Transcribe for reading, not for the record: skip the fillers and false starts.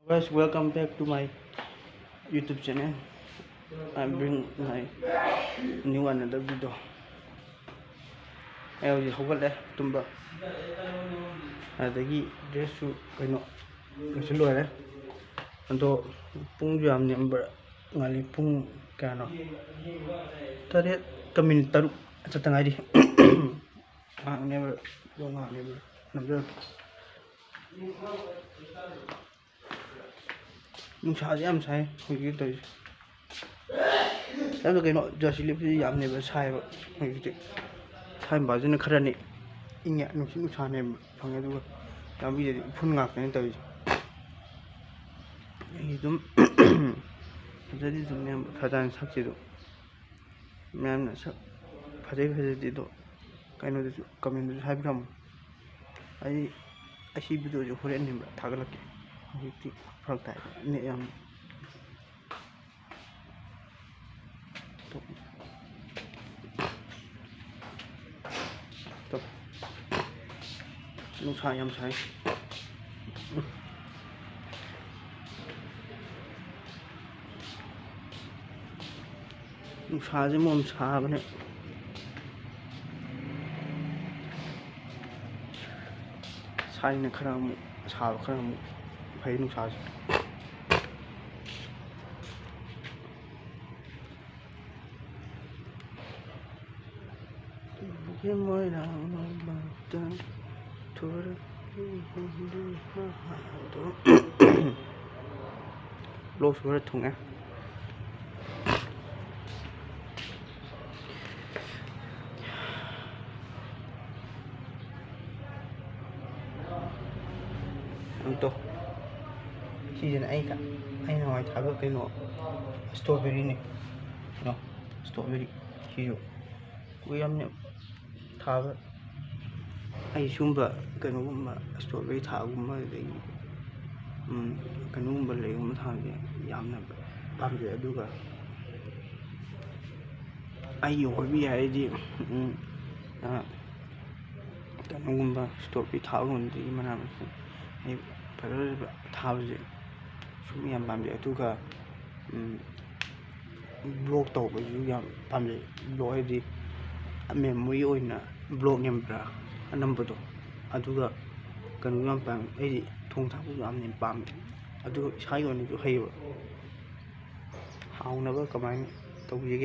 Guys, welcome back to my YouTube channel. I bring my new another video. I already hoggle tumba. Adagi dress su kaino kasi loire. Anto pung jam number ngali pung kano. Tadi kami taruh setengah di. Never, don't never, never. Nungsaasi yam sai hojii toise yamdo kaino jersey lipsi yamne ba sai ba hojii sai bazina kharani inga nungsi nungsane phange du yambi de phun ngak ne toise idum jadi dumne khadan sakchi do ma'am सब फजे फजे तो कहीं comment में hype कम ऐसी video जो होरेन निम्बा थागल के हजिति फरक ताय ने याम तो नुसा याम साय नुसा जे मोम सा बने साइने खरा मु सा खरा मु फै नुसा से ये मोइरा बातन थोड़ा लो सुरे थुंगे तो सीजन आई ना था कहीं स्ट्रॉबेरी ने नो स्ट्रॉबेरी सीजो कोई हमने था सूब कौन स्ट्रॉबेरी थागुम कौन लेगुम थाजे पाजे होबी है कौन स्ट्रॉबेरी थागुम मना फजर थाबसे सूम याम पाजे ब्लॉग तौबसु याम पाजे ब्लॉग है मेमोरी ब्लॉग नेम्ब्रा अनंबदो कौन याम पाम थोंग थाबसु याम पामे इसाई हेब हाउनब कमाय तौजे